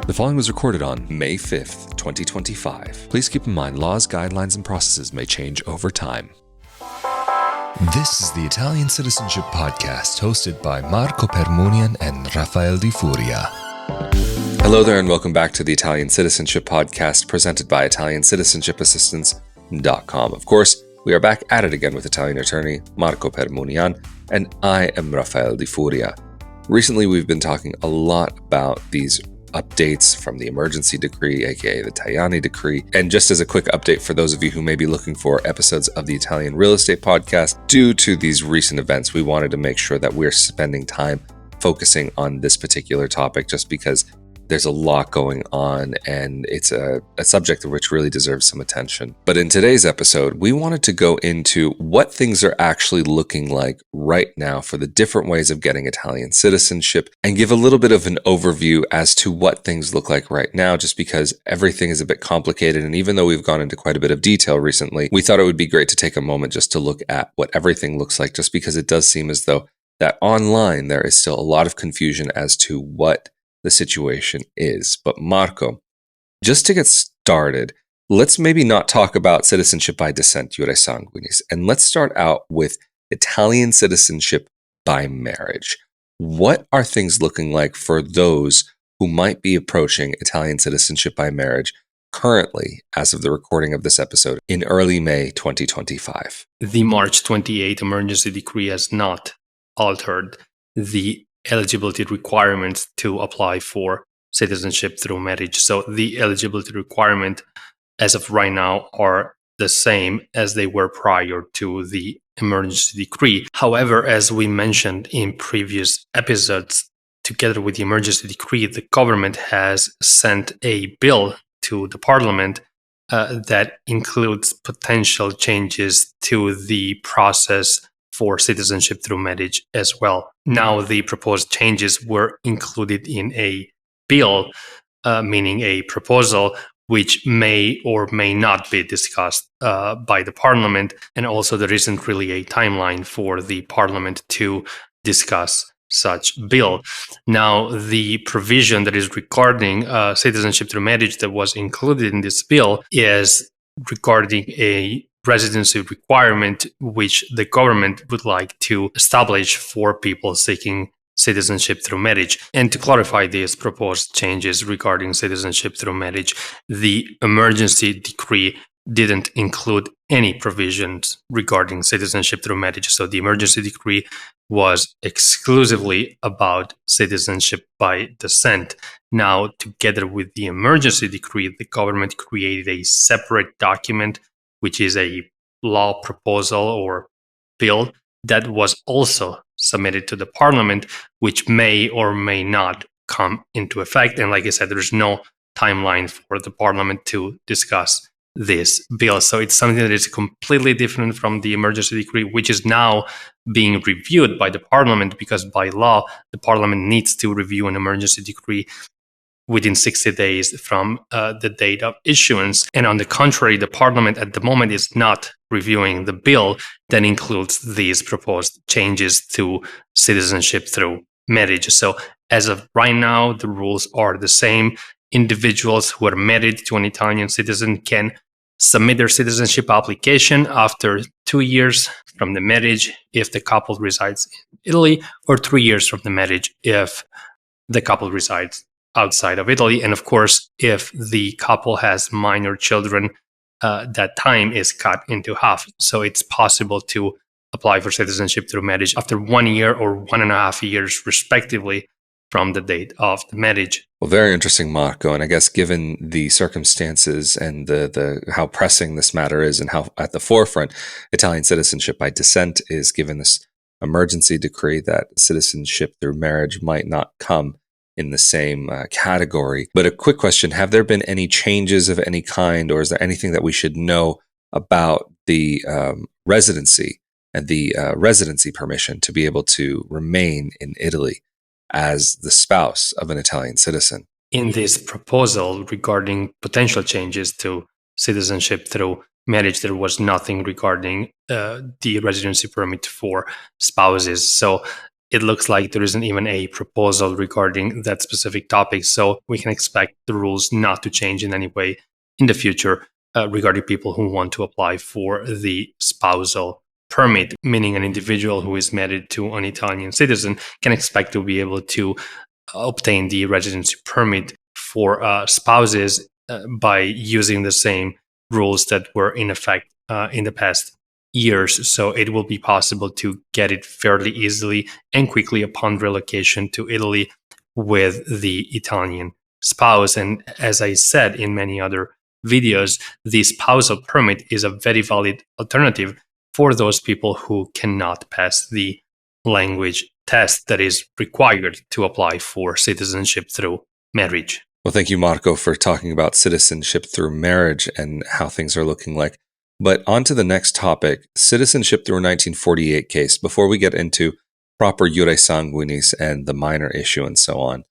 The following was recorded on May 5th, 2025. Please keep in mind laws, guidelines, and processes may change over time. This is the Italian Citizenship Podcast, hosted by Marco Permunian and Rafael Di Furia. Hello there, and welcome back to the Italian Citizenship Podcast, presented by Italiancitizenship.com. Of course, we are back at it again with Italian attorney Marco Permunian, and I am Rafael Di Furia. Recently, we've been talking a lot about these updates from the emergency decree, aka the Tajani decree. And just as a quick update for those of you who may be looking for episodes of the Italian Real Estate Podcast, due to these recent events, we wanted to make sure that we're spending time focusing on this particular topic just because there's a lot going on and it's a subject which really deserves some attention. But in today's episode, we wanted to go into what things are actually looking like right now for the different ways of getting Italian citizenship and give a little bit of an overview as to what things look like right now, just because everything is a bit complicated. And even though we've gone into quite a bit of detail recently, we thought it would be great to take a moment just to look at what everything looks like, just because it does seem as though that online there is still a lot of confusion as to what the situation is. But Marco, just to get started, let's maybe not talk about citizenship by descent, jure sanguinis, and let's start out with Italian citizenship by marriage. What are things looking like for those who might be approaching Italian citizenship by marriage currently, as of the recording of this episode, in early May 2025? The March 28 emergency decree has not altered the eligibility requirements to apply for citizenship through marriage. So the eligibility requirement as of right now are the same as they were prior to the emergency decree. However, as we mentioned in previous episodes, together with the emergency decree, the government has sent a bill to the parliament that includes potential changes to the process for citizenship through marriage as well. Now, the proposed changes were included in a bill, meaning a proposal, which may or may not be discussed by the parliament. And also, there isn't really a timeline for the parliament to discuss such bill. Now, the provision that is regarding citizenship through marriage that was included in this bill is regarding a residency requirement, which the government would like to establish for people seeking citizenship through marriage. And to clarify these proposed changes regarding citizenship through marriage, the emergency decree didn't include any provisions regarding citizenship through marriage. So the emergency decree was exclusively about citizenship by descent. Now, together with the emergency decree, the government created a separate document, which is a law proposal or bill that was also submitted to the parliament, which may or may not come into effect. And like I said, there's no timeline for the parliament to discuss this bill. So it's something that is completely different from the emergency decree, which is now being reviewed by the parliament, because by law, the parliament needs to review an emergency decree within 60 days from the date of issuance. And on the contrary, the parliament at the moment is not reviewing the bill that includes these proposed changes to citizenship through marriage. So as of right now, the rules are the same. Individuals who are married to an Italian citizen can submit their citizenship application after 2 years from the marriage if the couple resides in Italy, or 3 years from the marriage if the couple resides outside of Italy. And of course, if the couple has minor children, that time is cut into half. So it's possible to apply for citizenship through marriage after 1 year or 1.5 years, respectively, from the date of the marriage. Well, very interesting, Marco. And I guess given the circumstances and the how pressing this matter is and how at the forefront Italian citizenship by descent is, given this emergency decree, that citizenship through marriage might not come in the same category. But a quick question, have there been any changes of any kind, or is there anything that we should know about the residency and the residency permission to be able to remain in Italy as the spouse of an Italian citizen? In this proposal regarding potential changes to citizenship through marriage, there was nothing regarding the residency permit for spouses. So it looks like there isn't even a proposal regarding that specific topic. So we can expect the rules not to change in any way in the future regarding people who want to apply for the spousal permit, meaning an individual who is married to an Italian citizen can expect to be able to obtain the residency permit for spouses by using the same rules that were in effect in the past years. So it will be possible to get it fairly easily and quickly upon relocation to Italy with the Italian spouse. And as I said in many other videos, the spousal permit is a very valid alternative for those people who cannot pass the language test that is required to apply for citizenship through marriage. Well, thank you, Marco, for talking about citizenship through marriage and how things are looking like. But on to the next topic, citizenship through a 1948 case, before we get into proper iure sanguinis and the minor issue and so on.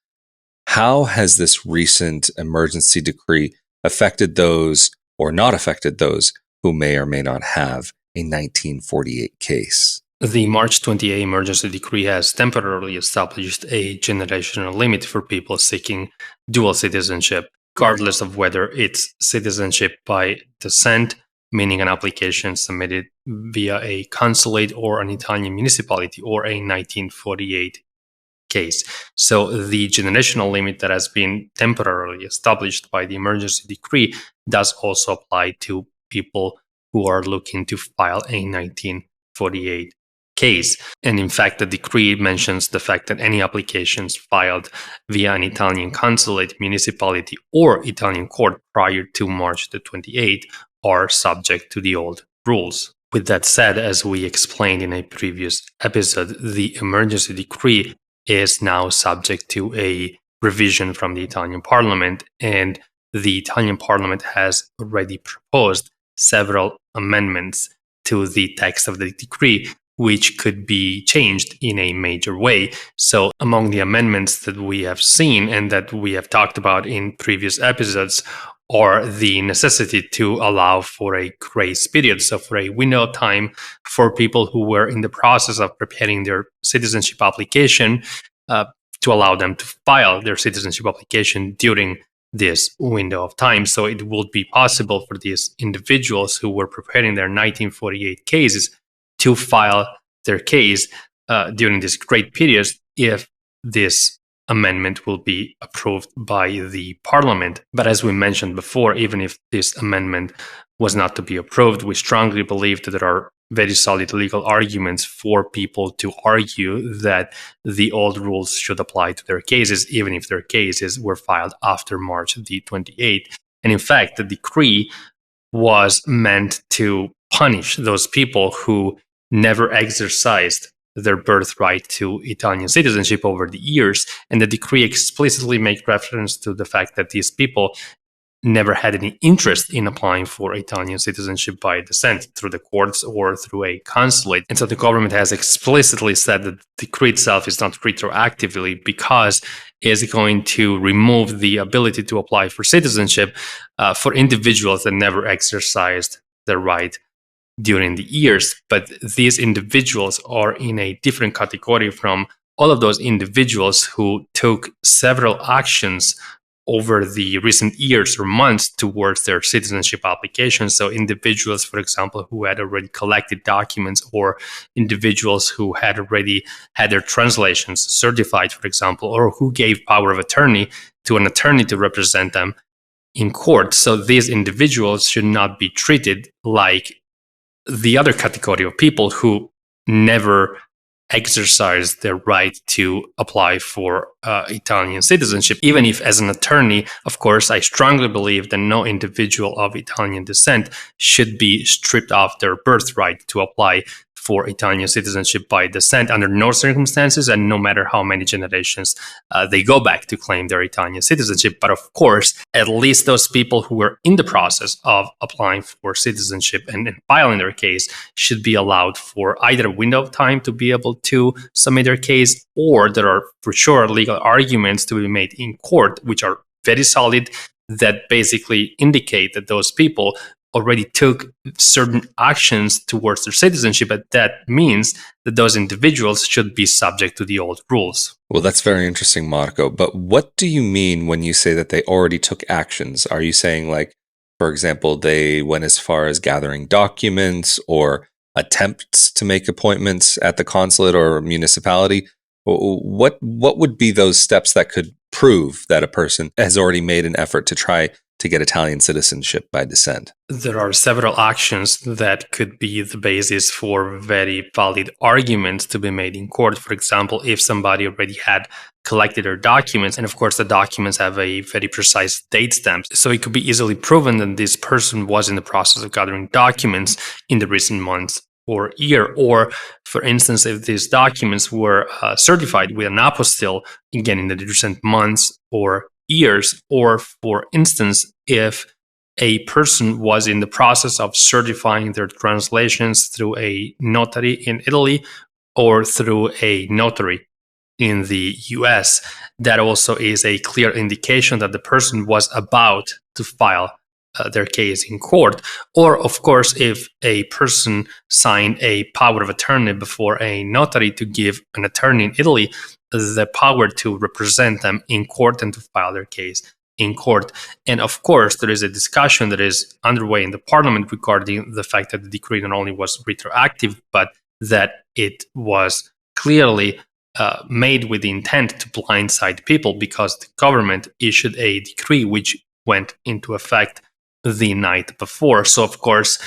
How has this recent emergency decree affected those or not affected those who may or may not have a 1948 case? The March 28 emergency decree has temporarily established a generational limit for people seeking dual citizenship, regardless of whether it's citizenship by descent, meaning an application submitted via a consulate or an Italian municipality, or a 1948 case. So the generational limit that has been temporarily established by the emergency decree does also apply to people who are looking to file a 1948 case. And in fact, the decree mentions the fact that any applications filed via an Italian consulate, municipality, or Italian court prior to March the 28th are subject to the old rules. With that said, as we explained in a previous episode, the emergency decree is now subject to a revision from the Italian parliament, and the Italian parliament has already proposed several amendments to the text of the decree, which could be changed in a major way. So among the amendments that we have seen and that we have talked about in previous episodes are the necessity to allow for a grace period, so for a window of time for people who were in the process of preparing their citizenship application, to allow them to file their citizenship application during this window of time. So it would be possible for these individuals who were preparing their 1948 cases to file their case during this great period if this amendment will be approved by the parliament. But as we mentioned before, even if this amendment was not to be approved, we strongly believe that there are very solid legal arguments for people to argue that the old rules should apply to their cases, even if their cases were filed after March the 28th. And in fact, the decree was meant to punish those people who never exercised their birthright to Italian citizenship over the years. And the decree explicitly makes reference to the fact that these people never had any interest in applying for Italian citizenship by descent through the courts or through a consulate. And so the government has explicitly said that the decree itself is not retroactively because it's going to remove the ability to apply for citizenship for individuals that never exercised their right during the years. But these individuals are in a different category from all of those individuals who took several actions over the recent years or months towards their citizenship application. So individuals, for example, who had already collected documents, or individuals who had already had their translations certified, for example, or who gave power of attorney to an attorney to represent them in court. So these individuals should not be treated like the other category of people who never exercised their right to apply for Italian citizenship. Even if, as an attorney, of course, I strongly believe that no individual of Italian descent should be stripped of their birthright to apply for Italian citizenship by descent under no circumstances and no matter how many generations they go back to claim their Italian citizenship. But of course, at least those people who were in the process of applying for citizenship and filing their case should be allowed for either a window of time to be able to submit their case, or there are for sure legal arguments to be made in court, which are very solid, that basically indicate that those people already took certain actions towards their citizenship, but that means that those individuals should be subject to the old rules. Well, that's very interesting, Marco. But what do you mean when you say that they already took actions? Are you saying, like, for example, they went as far as gathering documents or attempts to make appointments at the consulate or municipality? What would be those steps that could prove that a person has already made an effort to try to get Italian citizenship by descent? There are several actions that could be the basis for very valid arguments to be made in court. For example, if somebody already had collected their documents, and of course the documents have a very precise date stamp, so it could be easily proven that this person was in the process of gathering documents in the recent months or year. Or, for instance, if these documents were certified with an apostille, again, in the recent months or years. Or, for instance, if a person was in the process of certifying their translations through a notary in Italy or through a notary in the US, that also is a clear indication that the person was about to file their case in court. Or, of course, if a person signed a power of attorney before a notary to give an attorney in Italy the power to represent them in court and to file their case in court. And of course, there is a discussion that is underway in the parliament regarding the fact that the decree not only was retroactive, but that it was clearly made with the intent to blindside people, because the government issued a decree which went into effect the night before. So, of course,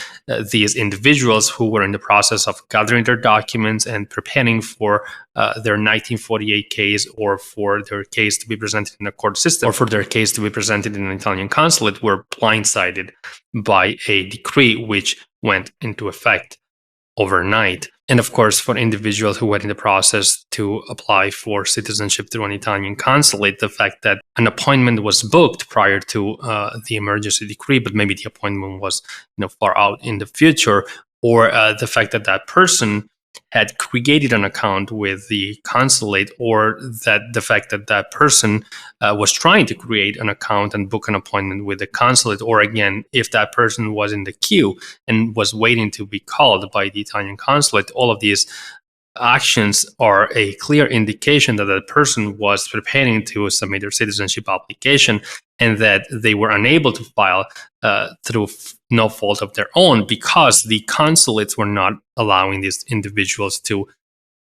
these individuals who were in the process of gathering their documents and preparing for their 1948 case, or for their case to be presented in a court system, or for their case to be presented in an Italian consulate, were blindsided by a decree which went into effect overnight. And of course, for individuals who were in the process to apply for citizenship through an Italian consulate, the fact that an appointment was booked prior to the emergency decree, but maybe the appointment was far out in the future, or the fact that that person had created an account with the consulate, or that the fact that that person was trying to create an account and book an appointment with the consulate, or again, if that person was in the queue and was waiting to be called by the Italian consulate, all of these actions are a clear indication that that person was preparing to submit their citizenship application, and that they were unable to file through no fault of their own, because the consulates were not allowing these individuals to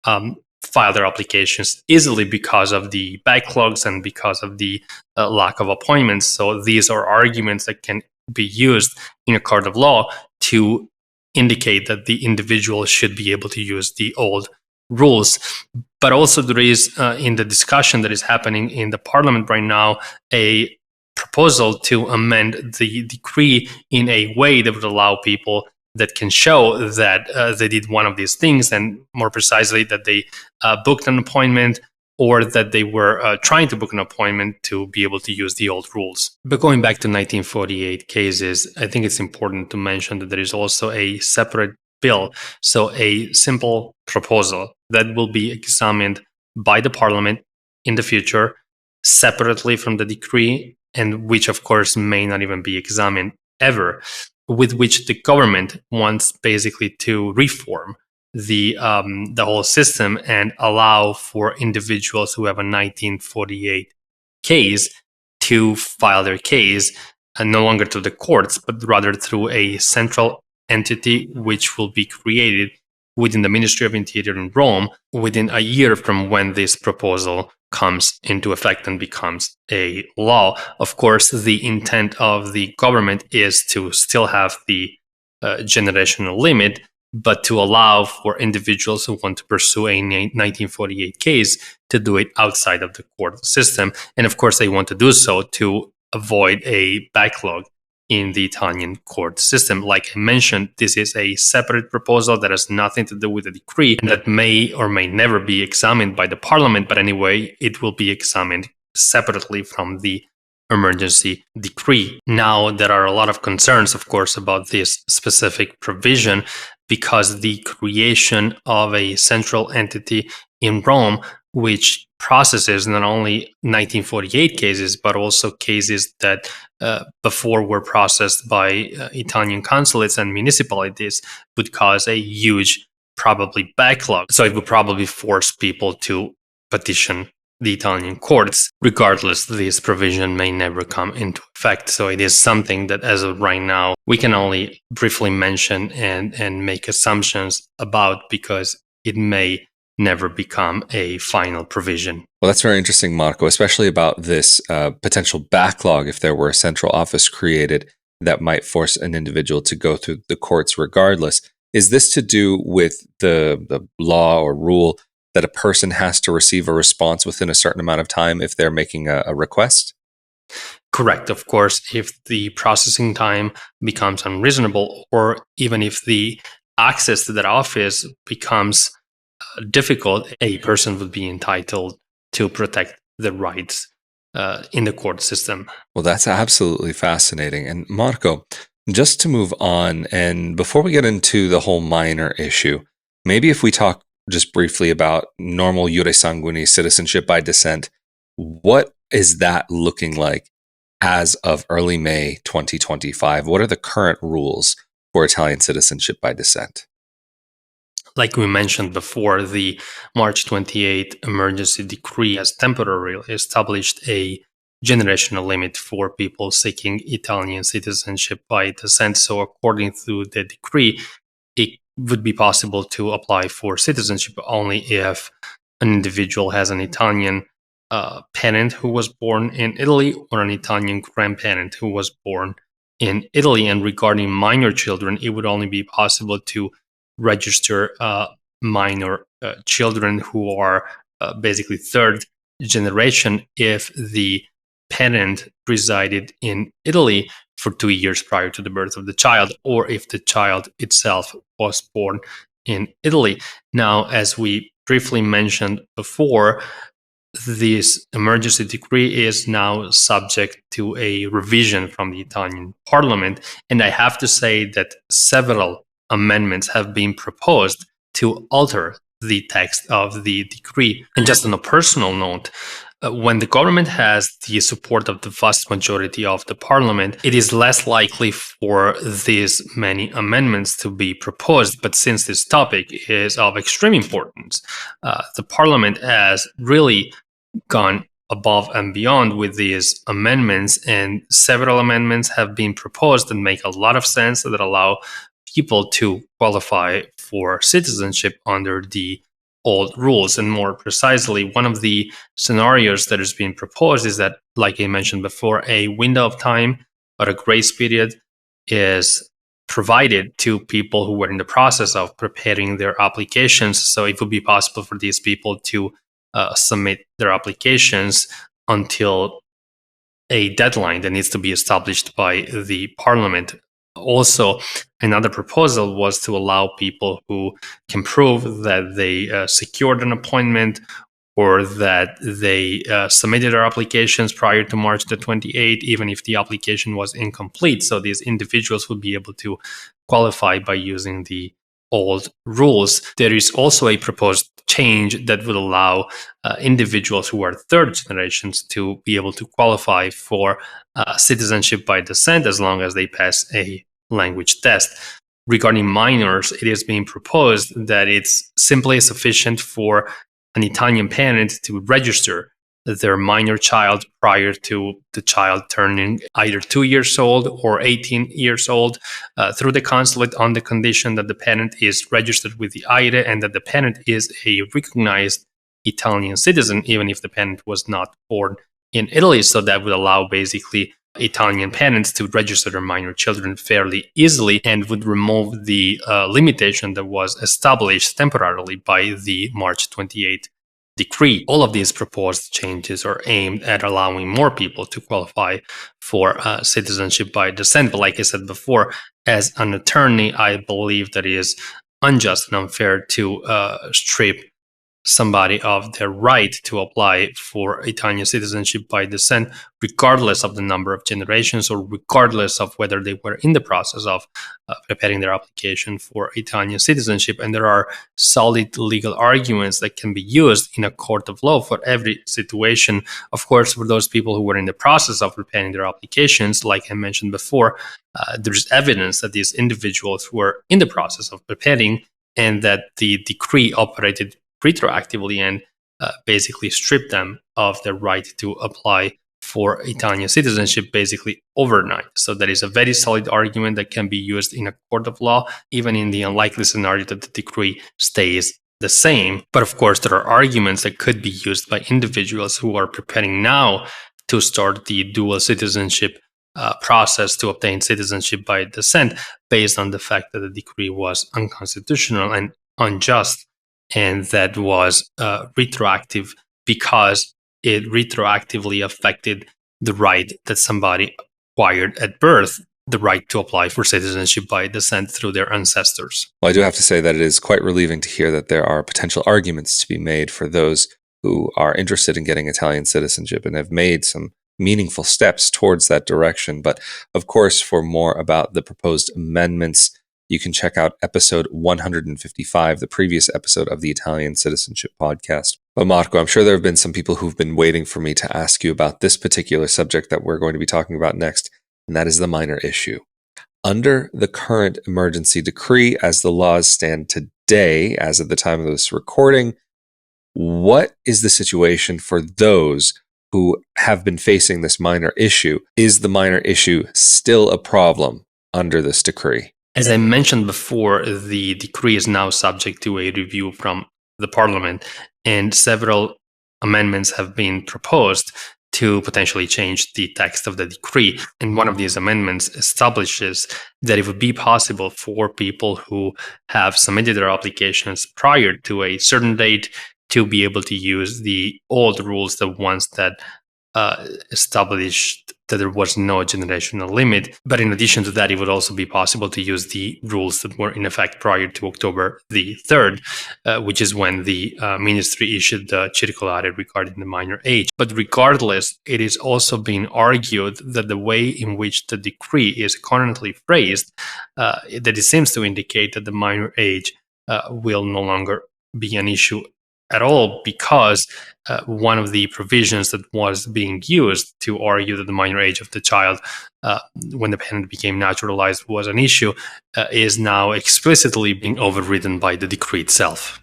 file their applications easily because of the backlogs and because of the lack of appointments. So these are arguments that can be used in a court of law to indicate that the individual should be able to use the old rules. But also there is, in the discussion that is happening in the parliament right now, a proposal to amend the decree in a way that would allow people that can show that they did one of these things, and more precisely that they booked an appointment, or that they were trying to book an appointment, to be able to use the old rules. But going back to 1948 cases, I think it's important to mention that there is also a separate bill, so a simple proposal that will be examined by the parliament in the future separately from the decree, and which of course may not even be examined ever, with which the government wants basically to reform the whole system and allow for individuals who have a 1948 case to file their case, and no longer to the courts, but rather through a central entity which will be created within the Ministry of Interior in Rome within a year from when this proposal comes into effect and becomes a law. Of course, the intent of the government is to still have the generational limit, but to allow for individuals who want to pursue a 1948 case to do it outside of the court system. And of course, they want to do so to avoid a backlog in the Italian court system. Like I mentioned, this is a separate proposal that has nothing to do with the decree, and that may or may never be examined by the parliament, but anyway, it will be examined separately from the emergency decree. Now, there are a lot of concerns, of course, about this specific provision, because the creation of a central entity in Rome which processes not only 1948 cases, but also cases that before were processed by Italian consulates and municipalities, would cause a huge, probably backlog. So it would probably force people to petition the Italian courts. Regardless, this provision may never come into effect. So it is something that, as of right now, we can only briefly mention and make assumptions about, because it may never become a final provision. Well, that's very interesting, Marco, especially about this potential backlog if there were a central office created that might force an individual to go through the courts regardless. Is this to do with the law or rule that a person has to receive a response within a certain amount of time if they're making a request? Correct. Of course, if the processing time becomes unreasonable, or even if the access to that office becomes difficult, a person would be entitled to protect their rights in the court system. Well, that's absolutely fascinating. And Marco, just to move on, and before we get into the whole minor issue, maybe if we talk just briefly about normal iure sanguinis, citizenship by descent, what is that looking like as of early May 2025? What are the current rules for Italian citizenship by descent? Like we mentioned before, the March 28 emergency decree has temporarily established a generational limit for people seeking Italian citizenship by descent. So according to the decree, it would be possible to apply for citizenship only if an individual has an Italian parent who was born in Italy, or an Italian grandparent who was born in Italy. And regarding minor children, it would only be possible to register minor children who are basically third generation if the parent resided in Italy for 2 years prior to the birth of the child, or if the child itself was born in Italy. Now, as we briefly mentioned before, this emergency decree is now subject to a revision from the Italian parliament. And I have to say that several amendments have been proposed to alter the text of the decree. And just on a personal note, when the government has the support of the vast majority of the parliament, it is less likely for these many amendments to be proposed. But since this topic is of extreme importance, the parliament has really gone above and beyond with these amendments, and several amendments have been proposed that make a lot of sense, that allow people to qualify for citizenship under the old rules. And more precisely, one of the scenarios that is being proposed is that, like I mentioned before, a window of time or a grace period is provided to people who were in the process of preparing their applications. So it would be possible for these people to submit their applications until a deadline that needs to be established by the parliament. Also, another proposal was to allow people who can prove that they secured an appointment, or that they submitted their applications prior to March the 28th, even if the application was incomplete. So these individuals would be able to qualify by using the old rules. There is also a proposed change that would allow individuals who are third generations to be able to qualify for citizenship by descent as long as they pass a language test. Regarding minors, it is being proposed that it's simply sufficient for an Italian parent to register their minor child prior to the child turning either 2 years old or 18 years old through the consulate, on the condition that the parent is registered with the AIRE and that the parent is a recognized Italian citizen, even if the parent was not born in Italy. So that would allow basically Italian parents to register their minor children fairly easily, and would remove the limitation that was established temporarily by the March 28 decree. All of these proposed changes are aimed at allowing more people to qualify for citizenship by descent. But like I said before, as an attorney, I believe that it is unjust and unfair to strip somebody of their right to apply for Italian citizenship by descent, regardless of the number of generations or regardless of whether they were in the process of preparing their application for Italian citizenship. And there are solid legal arguments that can be used in a court of law for every situation. Of course, for those people who were in the process of preparing their applications, like I mentioned before, there's evidence that these individuals were in the process of preparing and that the decree operated retroactively and basically stripped them of their right to apply for Italian citizenship basically overnight. So that is a very solid argument that can be used in a court of law, even in the unlikely scenario that the decree stays the same. But of course, there are arguments that could be used by individuals who are preparing now to start the dual citizenship process to obtain citizenship by descent, based on the fact that the decree was unconstitutional and unjust, and that was retroactive because it retroactively affected the right that somebody acquired at birth, the right to apply for citizenship by descent through their ancestors. Well, I do have to say that it is quite relieving to hear that there are potential arguments to be made for those who are interested in getting Italian citizenship and have made some meaningful steps towards that direction. But of course, for more about the proposed amendments, you can check out episode 155, the previous episode of the Italian Citizenship Podcast. But Marco, I'm sure there have been some people who've been waiting for me to ask you about this particular subject that we're going to be talking about next, and that is the minor issue. Under the current emergency decree, as the laws stand today, as of the time of this recording, what is the situation for those who have been facing this minor issue? Is the minor issue still a problem under this decree? As I mentioned before, the decree is now subject to a review from the Parliament, and several amendments have been proposed to potentially change the text of the decree. And one of these amendments establishes that it would be possible for people who have submitted their applications prior to a certain date to be able to use the old rules, the ones that established that there was no generational limit. But in addition to that, it would also be possible to use the rules that were in effect prior to October the 3rd, which is when the ministry issued the circolare regarding the minor age. But regardless, it is also being argued that the way in which the decree is currently phrased, that it seems to indicate that the minor age will no longer be an issue at all, because one of the provisions that was being used to argue that the minor age of the child when the parent became naturalized was an issue is now explicitly being overridden by the decree itself.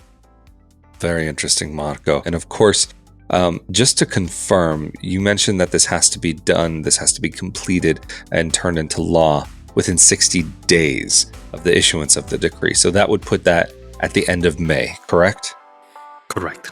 Very interesting, Marco. And of course, just to confirm, you mentioned that this has to be done, this has to be completed and turned into law within 60 days of the issuance of the decree. So that would put that at the end of May, correct? Correct.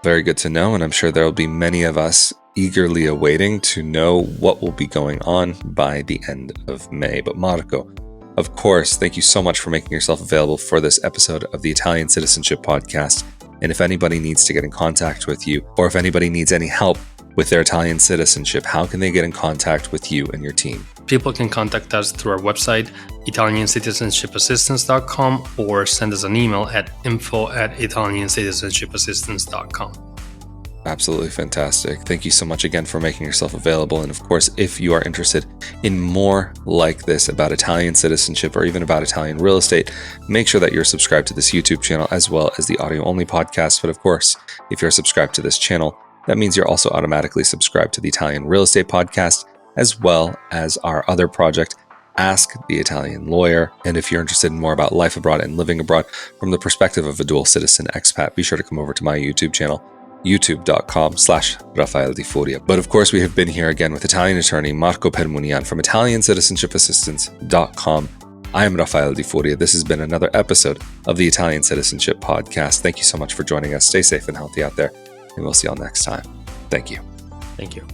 Very good to know, and I'm sure there will be many of us eagerly awaiting to know what will be going on by the end of May. But Marco, of course, thank you so much for making yourself available for this episode of the Italian Citizenship Podcast. And if anybody needs to get in contact with you, or if anybody needs any help with their Italian citizenship, how can they get in contact with you and your team? People can contact us through our website, ItalianCitizenshipassistance.com, or send us an email at info@ItalianCitizenshipassistance.com. Absolutely fantastic. Thank you so much again for making yourself available. And of course, if you are interested in more like this about Italian citizenship or even about Italian real estate, make sure that you're subscribed to this YouTube channel as well as the audio-only podcast. But of course, if you're subscribed to this channel, that means you're also automatically subscribed to the Italian Real Estate Podcast, as well as our other project, Ask the Italian Lawyer. And if you're interested in more about life abroad and living abroad from the perspective of a dual citizen expat, be sure to come over to my YouTube channel, youtube.com/Rafael Di Furia. But of course, we have been here again with Italian attorney Marco Permunian from ItalianCitizenshipassistance.com. I am Rafael Di Furia. This has been another episode of the Italian Citizenship Podcast. Thank you so much for joining us. Stay safe and healthy out there, and we'll see y'all next time. Thank you. Thank you.